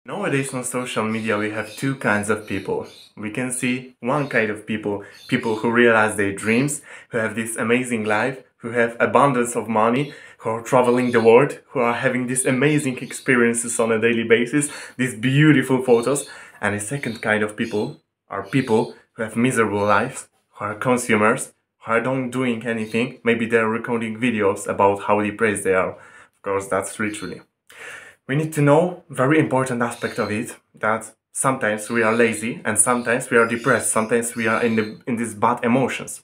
Nowadays on social media we have two kinds of people. We can see one kind of people who realize their dreams, who have this amazing life, who have abundance of money, who are traveling the world, who are having these amazing experiences on a daily basis, these beautiful photos. And the second kind of people are people who have miserable lives, who are consumers, who are not doing anything. Maybe they're recording videos about how depressed they are. Of course, that's literally. We need to know very important aspect of it, that sometimes we are lazy and sometimes we are depressed, sometimes we are in these bad emotions.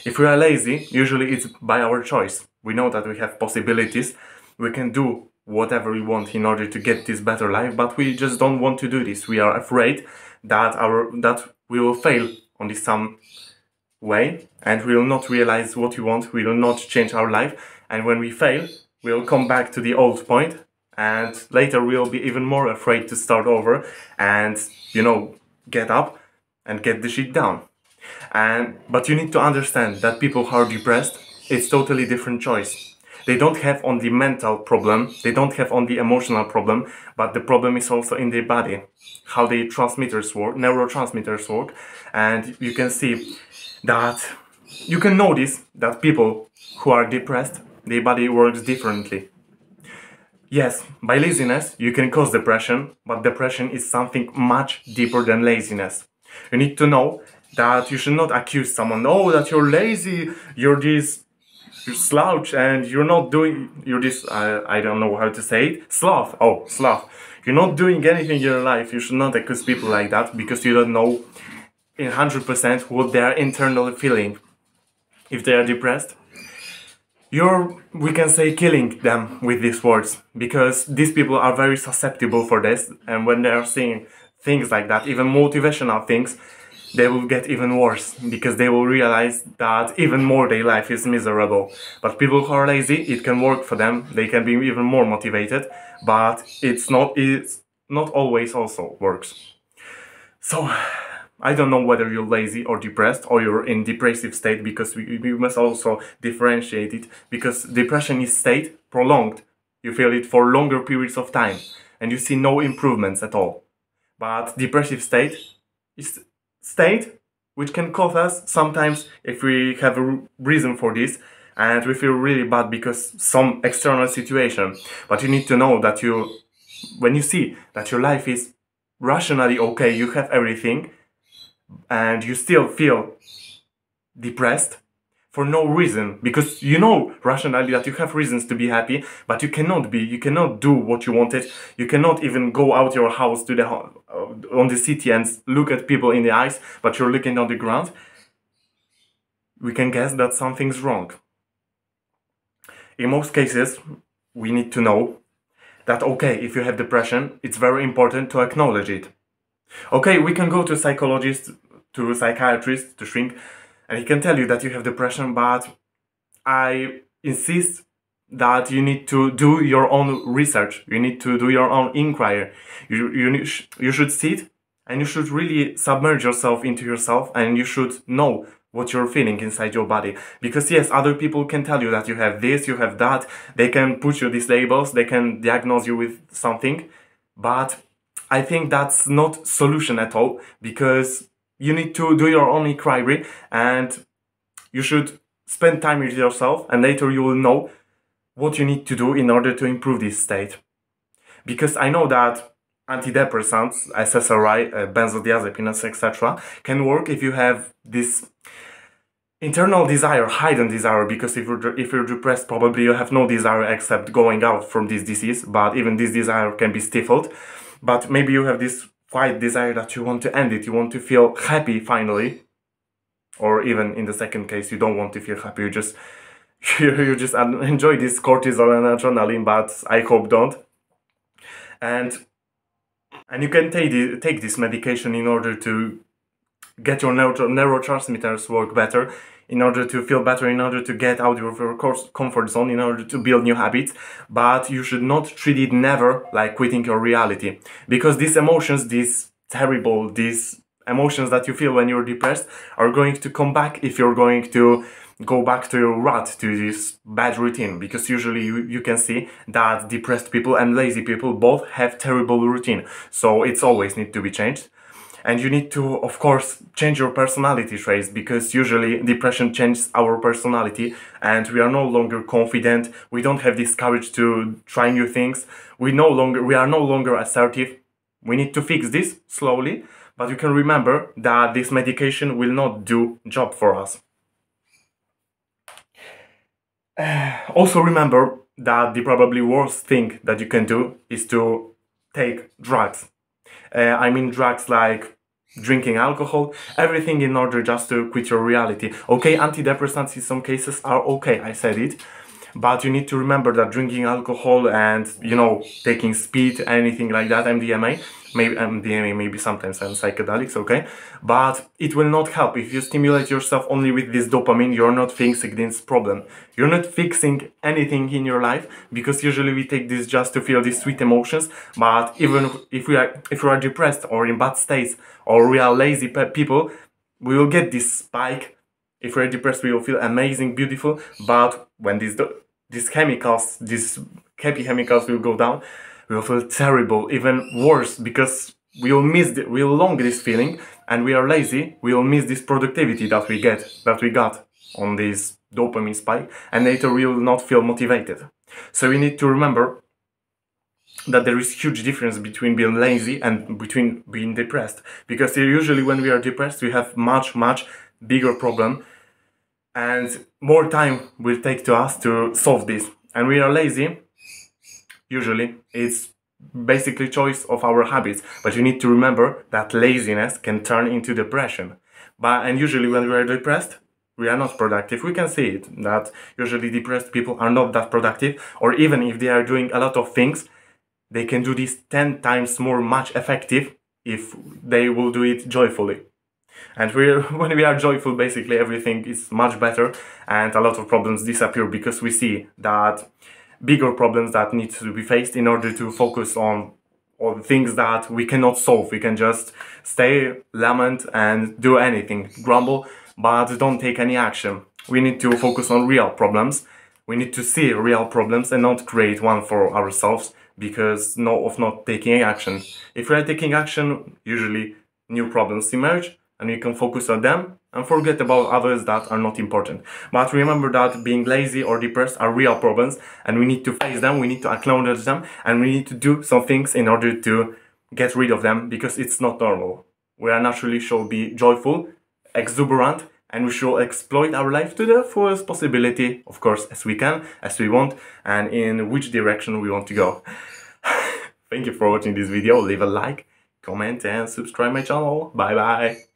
If we are lazy, usually it's by our choice. We know that we have possibilities, we can do whatever we want in order to get this better life, but we just don't want to do this. We are afraid that we will fail on this some way and we will not realize what we want, we will not change our life, and when we fail, we'll come back to the old point, and later we'll be even more afraid to start over and, get up and get the shit down. But you need to understand that people who are depressed, it's totally different choice. They don't have only mental problem, they don't have only emotional problem, but the problem is also in their body, how the transmitters work, neurotransmitters work, and you can see that you can notice that people who are depressed, their body works differently. Yes, by laziness you can cause depression, but depression is something much deeper than laziness. You need to know that you should not accuse someone, oh, that you're lazy, you're this you slouch and you're this, I don't know how to say it, sloth. You're not doing anything in your life. You should not accuse people like that because you don't know in 100% what they're internally feeling. If they are depressed, we can say, killing them with these words, because these people are very susceptible for this, and when they are seeing things like that, even motivational things, they will get even worse, because they will realize that even more their life is miserable. But people who are lazy, it can work for them, they can be even more motivated, but it's not always also works. So I don't know whether you're lazy or depressed or you're in depressive state, because we must also differentiate it, because depression is state prolonged. You feel it for longer periods of time and you see no improvements at all. But depressive state is state which can cause us sometimes, if we have a reason for this and we feel really bad because some external situation. But you need to know that when you see that your life is rationally okay, you have everything, and you still feel depressed for no reason, because you know rationally that you have reasons to be happy, but you cannot do what you wanted, you cannot even go out your house to on the city and look at people in the eyes, but you're looking on the ground, we can guess that something's wrong. In most cases, we need to know that, okay, if you have depression, it's very important to acknowledge it. Okay, we can go to a psychologist, to a psychiatrist, to shrink, and he can tell you that you have depression, but I insist that you need to do your own research, you need to do your own inquiry. You should sit and you should really submerge yourself into yourself, and you should know what you're feeling inside your body. Because yes, other people can tell you that you have this, you have that, they can put you these labels, they can diagnose you with something, but I think that's not solution at all, because you need to do your own inquiry and you should spend time with yourself, and later you will know what you need to do in order to improve this state. Because I know that antidepressants, SSRI, benzodiazepines, etc. can work if you have this internal desire, hidden desire, because if you're depressed, probably you have no desire except going out from this disease, but even this desire can be stifled. But maybe you have this quiet desire that you want to end it, you want to feel happy finally, or even in the second case, you don't want to feel happy, you just enjoy this cortisol and adrenaline, but I hope don't. And you can take this medication in order to get your neurotransmitters work better, in order to feel better, in order to get out of your comfort zone, in order to build new habits. But you should not treat it never like quitting your reality, because these emotions, these emotions that you feel when you're depressed are going to come back if you're going to go back to your rut, to this bad routine, because usually you can see that depressed people and lazy people both have terrible routine, so it's always need to be changed. And you need to, of course, change your personality traits, because usually depression changes our personality and we are no longer confident, we don't have this courage to try new things, we are no longer assertive. We need to fix this slowly, but you can remember that this medication will not do job for us. Also remember that the probably worst thing that you can do is to take drugs. I mean drugs like drinking alcohol, everything in order just to quit your reality. Okay, antidepressants in some cases are okay, I said it, but you need to remember that drinking alcohol and, you know, taking speed, anything like that, MDMA maybe sometimes, and psychedelics, okay, but it will not help. If you stimulate yourself only with this dopamine, you're not fixing this problem. You're not fixing anything in your life, because usually we take this just to feel these sweet emotions, but even if we are depressed or in bad states, or we are lazy people, we will get this spike. If we're depressed, we will feel amazing, beautiful, but when these happy chemicals will go down, we will feel terrible, even worse, because we will long this feeling, and we are lazy, we will miss this productivity that we got on this dopamine spike, and later we will not feel motivated. So we need to remember that there is huge difference between being lazy and between being depressed, because usually when we are depressed we have much bigger problem and more time will take to us to solve this. And we are lazy, usually it's basically choice of our habits, but you need to remember that laziness can turn into depression. And usually when we are depressed, we are not productive. We can see it, that usually depressed people are not that productive, or even if they are doing a lot of things, they can do this 10 times more much effective if they will do it joyfully. And when we are joyful, basically everything is much better and a lot of problems disappear, because we see that bigger problems that need to be faced in order to focus on things that we cannot solve. We can just stay, lament and do anything, grumble, but don't take any action. We need to focus on real problems. We need to see real problems and not create one for ourselves because of not taking action. If we are taking action, usually new problems emerge and we can focus on them and forget about others that are not important. But remember that being lazy or depressed are real problems and we need to face them, we need to acknowledge them, and we need to do some things in order to get rid of them, because it's not normal. We are naturally should be joyful, exuberant, and we should exploit our life to the fullest possibility, of course, as we can, as we want, and in which direction we want to go. Thank you for watching this video. Leave a like, comment and subscribe my channel. Bye bye.